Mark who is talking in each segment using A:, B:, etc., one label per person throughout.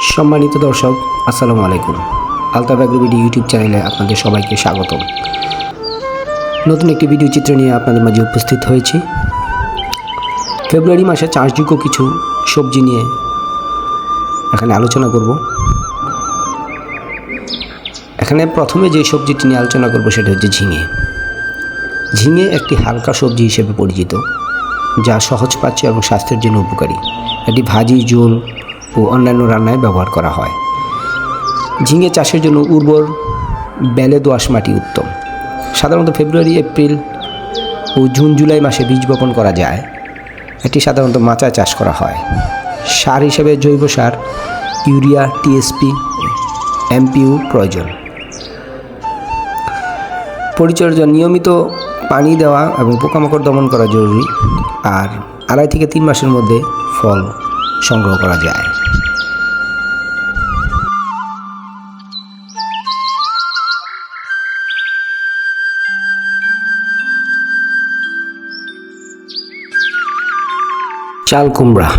A: সম্মানিত দর্শক, আসসালামু আলাইকুম। আলতাফ এগ্রোবিডি ইউটিউব চ্যানেলে আপনাদের সবাইকে স্বাগতম। নতুন একটি ভিডিও চিত্র নিয়ে আপনাদের মাঝে উপস্থিত হয়েছি। ফেব্রুয়ারি মাসে চাষযোগ্য কিছু সবজি নিয়ে এখানে আলোচনা করব। এখানে প্রথমে যে সবজিটি নিয়ে আলোচনা করব সেটা হচ্ছে ঝিঙে। ঝিঙে একটি হালকা সবজি হিসেবে পরিচিত, যা সহজপাচ্য এবং স্বাস্থ্যের জন্য উপকারী। এটি ভাজি, ঝোল ও অন্যান্য রান্নায় ব্যবহার করা হয়। ঝিঙে চাষের জন্য উর্বর বেলে দোআঁশ মাটি উত্তম। সাধারণত ফেব্রুয়ারি, এপ্রিল ও জুন, জুলাই মাসে বীজ বপন করা যায়। এটি সাধারণত মাচায় চাষ করা হয়। সার হিসেবে জৈব সার, ইউরিয়া, টিএসপি, এমপিউ প্রয়োজন। পরিচর্যা: নিয়মিত পানি দেওয়া এবং পোকামাকড় দমন করা জরুরি। আর 2.5 থেকে 3 মাসের মধ্যে ফল সংগ্রহ করা যায়। চাল কুমড়া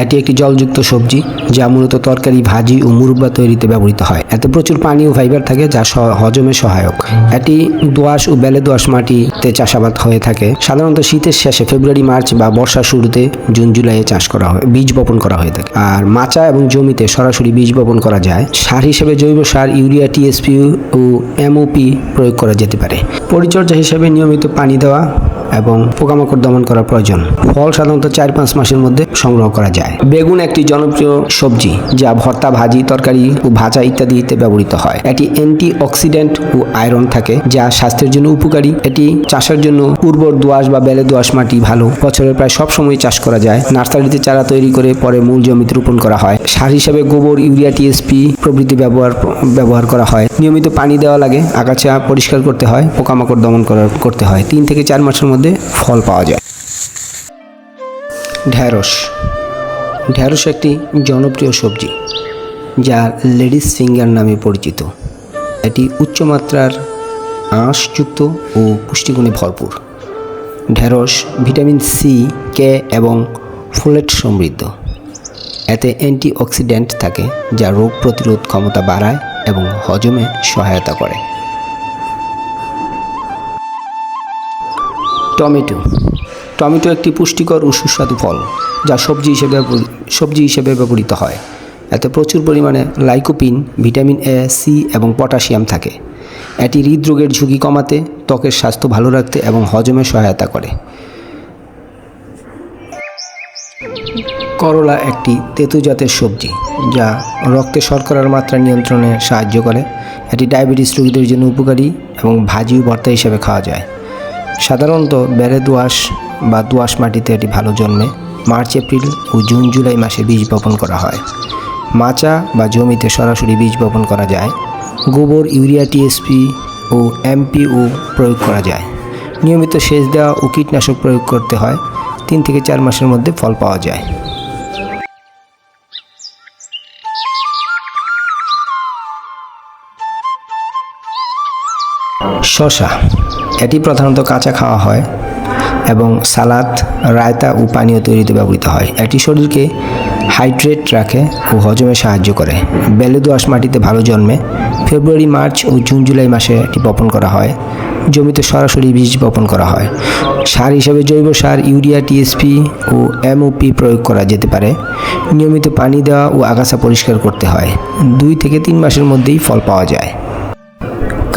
A: এটি একটি জলযুক্ত সবজি, যা মূলত তরকারি, ভাজি ও মুরব্বা তৈরিতে ব্যবহৃত হয়। এতে প্রচুর পানি ও ফাইবার থাকে, যা হজমে সহায়ক। এটি দোআঁশ ও বেলে দোআঁশ মাটিতে চাষাবাদ হয়ে থাকে। সাধারণত শীতের শেষে ফেব্রুয়ারি, মার্চ বা বর্ষার শুরুতে জুন, জুলাইয়ে চাষ করা হয়, বীজ বপন করা হয়ে থাকে। আর মাচা এবং জমিতে সরাসরি বীজ বপন করা যায়। সার হিসেবে জৈব সার, ইউরিয়া, টিএসপি ও এমওপি প্রয়োগ করা যেতে পারে। পরিচর্যা হিসেবে নিয়মিত পানি দেওয়া এবং পোকামাকড় দমন করা প্রয়োজন। ফল সাধারণত 4-5 মাসের মধ্যে সংগ্রহ করা যায়। বেগুন একটি জনপ্রিয় সবজি, যা ভর্তা, ভাজি, তরকারি ও ভাজা ইত্যাদিতে ব্যবহৃত হয়। এটি অ্যান্টি অক্সিডেন্ট ও আয়রন থাকে, যা স্বাস্থ্যের জন্য উপকারী। এটি চাষের জন্য উর্বর দোআঁশ বা বেলে দোআঁশ মাটি ভালো। বছরের প্রায় সব সময় চাষ করা যায়। নার্সারিতে চারা তৈরি করে পরে মূল জমিতে রোপণ করা হয়। সার হিসেবে গোবর, ইউরিয়া, টিএসপি প্রভৃতি ব্যবহার করা হয়। নিয়মিত পানি দেওয়া লাগে, আগাছা পরিষ্কার করতে হয়, পোকামাকড় দমন করতে হয়। 3 থেকে 4 মাসের মধ্যে ফল পাওয়া যায়। ঢেঁড়স একটি জনপ্রিয় সবজি, যা লেডিস ফিঙ্গার নামে পরিচিত। এটি উচ্চমাত্রার আঁশযুক্ত ও পুষ্টিগুণে ভরপুর। ঢেঁড়স ভিটামিন সি, কে এবং ফোলেট সমৃদ্ধ। এতে অ্যান্টিঅক্সিডেন্ট থাকে, যা রোগ প্রতিরোধ ক্ষমতা বাড়ায় এবং হজমে সহায়তা করে। টমেটো একটি পুষ্টিকর ও সুস্বাদু ফল, যা সবজি হিসেবে ব্যবহৃত হয়। এতে প্রচুর পরিমাণে লাইকোপিন, ভিটামিন এ, সি এবং পটাশিয়াম থাকে। এটি হৃদরোগের ঝুঁকি কমাতে, ত্বকের স্বাস্থ্য ভালো রাখতে এবং হজমে সহায়তা করে। করলা একটি তেঁতু জাতের সবজি, যা রক্তে শর্করার মাত্রা নিয়ন্ত্রণে সাহায্য করে। এটি ডায়াবেটিস রোগীদের জন্য উপকারী এবং ভাজি ও ভর্তা হিসেবে খাওয়া যায়। সাধারণত বেলে দোআঁশ বা দোআঁশ মাটিতে এটি ভালো জন্মে। মার্চ, এপ্রিল ও জুন, জুলাই মাসে বীজ বপন করা হয়। মাচা বা জমিতে সরাসরি বীজ বপন করা যায়। গোবর, ইউরিয়া, টিএসপি ও এমপিও প্রয়োগ করা যায়। নিয়মিত সেচ দেওয়া ও কীটনাশক প্রয়োগ করতে হয়। 3 থেকে 4 মাসের মধ্যে ফল পাওয়া যায়। শসা এটি প্রধানত কাঁচা খাওয়া হয় এবং সালাদ, রায়তা ও পানীয় তৈরিতে ব্যবহৃত হয়। এটি শরীরকে হাইড্রেট রাখে ও হজমে সাহায্য করে। বেলে দোআঁশ মাটিতে ভালো জন্মে। ফেব্রুয়ারি, মার্চ ও জুন, জুলাই মাসে এটি বপন করা হয়। জমিতে সরাসরি বীজ বপন করা হয়। সার হিসেবে জৈব সার, ইউরিয়া, টিএসপি ও এমওপি প্রয়োগ করা যেতে পারে। নিয়মিত পানি দেওয়া ও আগাছা পরিষ্কার করতে হয়। 2 থেকে 3 মাসের মধ্যেই ফল পাওয়া যায়।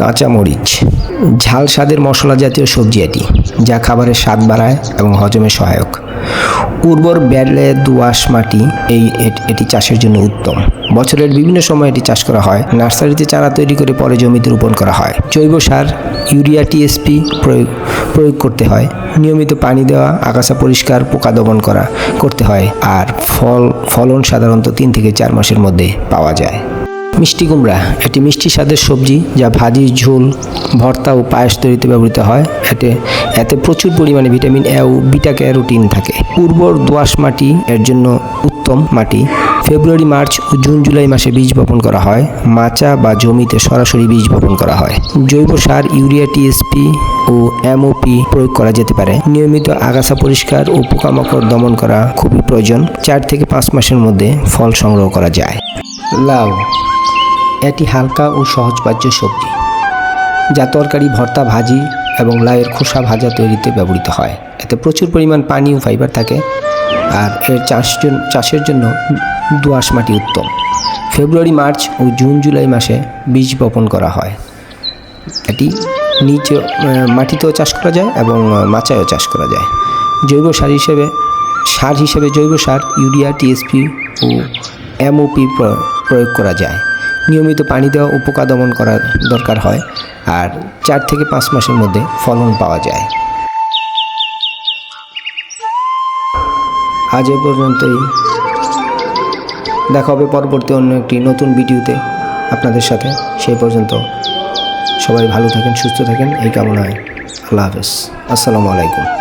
A: কাঁচামরিচ ঝাল স্বাদের মশলা জাতীয় সবজি এটি, যা খাবারের স্বাদ বাড়ায় এবং হজমে সহায়ক। উর্বর বেলে দোআঁশ মাটি এটি চাষের জন্য উত্তম। বছরের বিভিন্ন সময় এটি চাষ করা হয়। নার্সারিতে চারা তৈরি করে পরে জমিতে রোপণ করা হয়। জৈব সার, ইউরিয়া, টিএসপি প্রয়োগ করতে হয়। নিয়মিত পানি দেওয়া, আগাছা পরিষ্কার, পোকা দমন করতে হয়। আর ফলন সাধারণত 3 থেকে 4 মাসের মধ্যে পাওয়া যায়। মিষ্টি কুমড়া এটি মিষ্টি স্বাদের সবজি, যা ভাজি, ঝোল, ভর্তা ও পায়েস তৈরিতে ব্যবহৃত হয়। এতে প্রচুর পরিমাণে ভিটামিন এ ও বিটা ক্যারোটিন থাকে। উর্বর দোআঁশ মাটি এর জন্য উত্তম মাটি। ফেব্রুয়ারি, মার্চ ও জুন, জুলাই মাসে বীজ বপন করা হয়। মাচা বা জমিতে সরাসরি বীজ বপন করা হয়। জৈব সার, ইউরিয়া, টিএসপি ও এমওপি প্রয়োগ করা যেতে পারে। নিয়মিত আগাছা পরিষ্কার ও পোকামাকড় দমন করা খুবই প্রয়োজন। 4 থেকে 5 মাসের মধ্যে ফল সংগ্রহ করা যায়। লাউ এটি হালকা ও সহজপাচ্য সবজি যা তরকারি, ভর্তা, ভাজি এবং লাউয়ের খোসা ভাজা তৈরিতে ব্যবহৃত হয়। এতে প্রচুর পরিমাণ পানি ও ফাইবার থাকে, আর এর চাষের জন্য দোআঁশ মাটি উত্তম। ফেব্রুয়ারি, মার্চ ও জুন, জুলাই মাসে বীজ বপন করা হয়। এটি নিচ মাটিতেও চাষ করা যায় এবং মাচায়ও চাষ করা যায়। জৈব সার হিসেবে জৈব সার, ইউরিয়া, টিএসপি ও এমওপি প্রয়োগ করা যায়। নিয়মিত পানি দেওয়া ও পোকা দমন করার দরকার হয়, আর 4 থেকে 5 মাসের মধ্যে ফলন পাওয়া যায়। আজ এ পর্যন্তই। দেখা হবে পরবর্তী অন্য একটি নতুন ভিডিওতে আপনাদের সাথে। সেই পর্যন্ত সবাই ভালো থাকেন, সুস্থ থাকেন এই কামনায়। আল্লাহ হাফেজ। আসসালামু আলাইকুম।